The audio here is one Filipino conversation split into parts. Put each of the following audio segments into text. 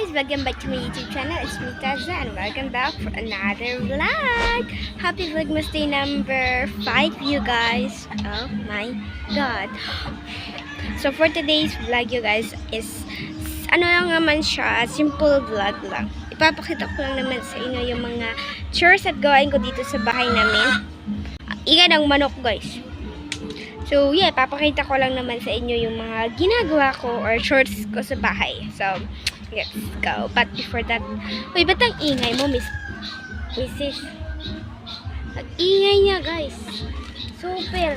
guys, welcome back to my YouTube channel. It's me Taza and welcome back for another vlog. Happy Vlogmas Day number 5 you guys. Oh my god. So for today's vlog you guys is ano lang naman siya, simple vlog lang. Ipapakita ko lang naman sa inyo yung mga chores at gawain ko dito sa bahay namin. Iga ng manok guys. So, yeah, papakita ko lang naman sa inyo yung mga ginagawa ko or chores ko sa bahay. So, let's go. But before that, uy, ba't ang ingay mo, Mrs.? Ang ingay niya, guys. Super.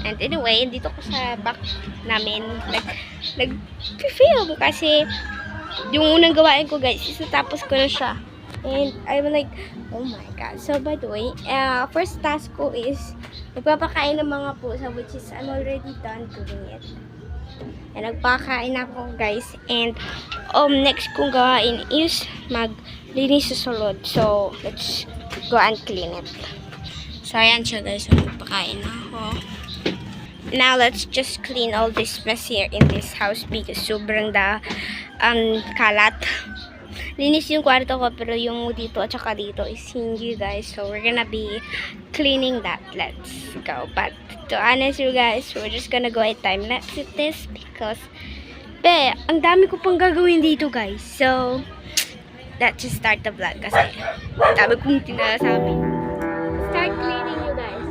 And anyway, dito ko sa back namin, nag-film kasi yung unang gawain ko, guys, is natapos ko na siya. And I'm like, oh my god. So by the way, first task ko is magpapakain ng mga pusa, which is I'm already done doing it. And nagpakain ako guys. And next kong gawain is maglinis sa sulod. So let's go and clean it. So ayan siya guys. So magpakain ako. Now let's just clean all this mess here in this house because sobrang kalat. Linis yung kwarto ko, pero yung dito at saka dito is hindi guys. So, we're gonna be cleaning that. Let's go. But, to honest you guys, we're just gonna go at time-lapse with this because, ang dami ko pang gagawin dito guys. So, let's just start the vlog kasi dami kong tinasabi. Start cleaning you guys.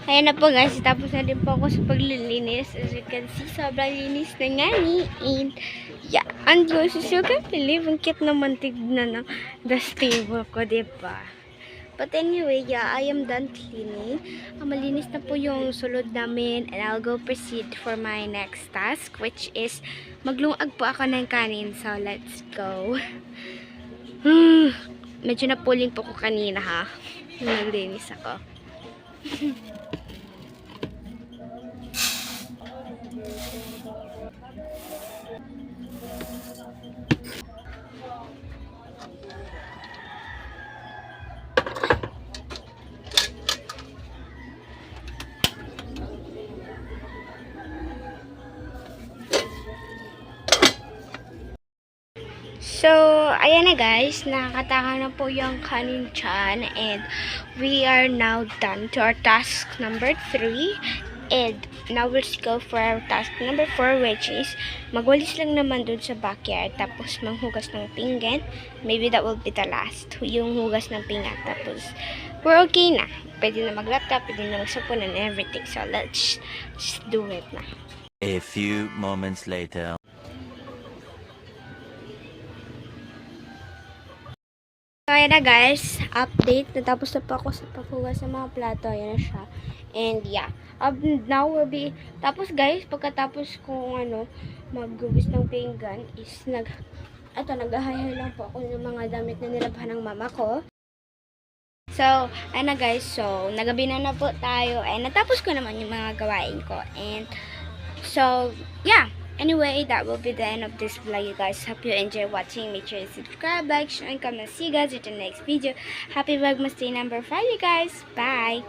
Ayan na po guys, tapos na din po ako sa paglilinis. As you can see, sobrang linis na nga ni. And yeah, and guys, you can't believe, ang cute naman tignan ng dust table ko, diba? But anyway, yeah, I am done cleaning. Malinis na po yung sulod namin and I'll go proceed for my next task, which is maglungag po ako ng kanin. So, let's go. Medyo napuling po ko kanina ha. Naglinis ako. So, ayan na guys, nakakataka na po yung kanin dyan and we are now done to our task number 3 and now let's go for our task number 4 which is magwalis lang naman dun sa backyard tapos manghugas ng pinggan. Maybe that will be the last, yung hugas ng pinggan tapos we're okay na. Pwede na mag-laptop, pwede na magsapon and everything. So, let's just do it na. A few moments later. So, ayan na guys, update. Natapos na po ako sa paghugas sa mga plato. Ayan na siya. And yeah, now will be, tapos guys, pagkatapos kong maghugas ng pinggan is naghahay lang po ako ng mga damit na nilabhan ng mama ko. So, ayan na guys, so, nagabi na po tayo. And natapos ko naman yung mga gawain ko. And, so, yeah. Anyway, that will be the end of this vlog, you guys. Hope you enjoy watching. Make sure to subscribe, like, share, and comment. See you guys in the next video. Happy Vlogmas Day number 5, you guys. Bye!